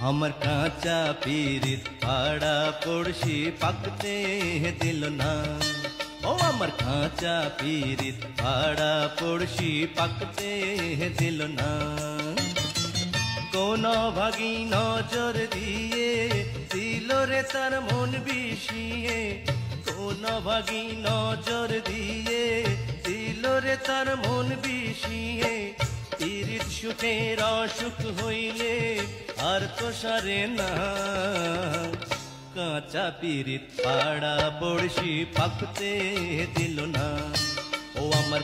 আমার কাঁচা পিরিত পাড়া পড়শি পাকতে দিল না। ও আমার কাঁচা পিরিত পাড়া পড়শি পাকতে দিল না। কোন ভাগী নজর দিয়ে দিল রে তার মন বিষিয়ে, কোন ভাগী নজর দিয়ে দিল রে তার মন বিষিয়ে। পিরিত সুখের অসুখ হইলে আর তো সারে না। কাঁচা পিরিত পাড়া পড়শি পাকতে দিল না। ও আমার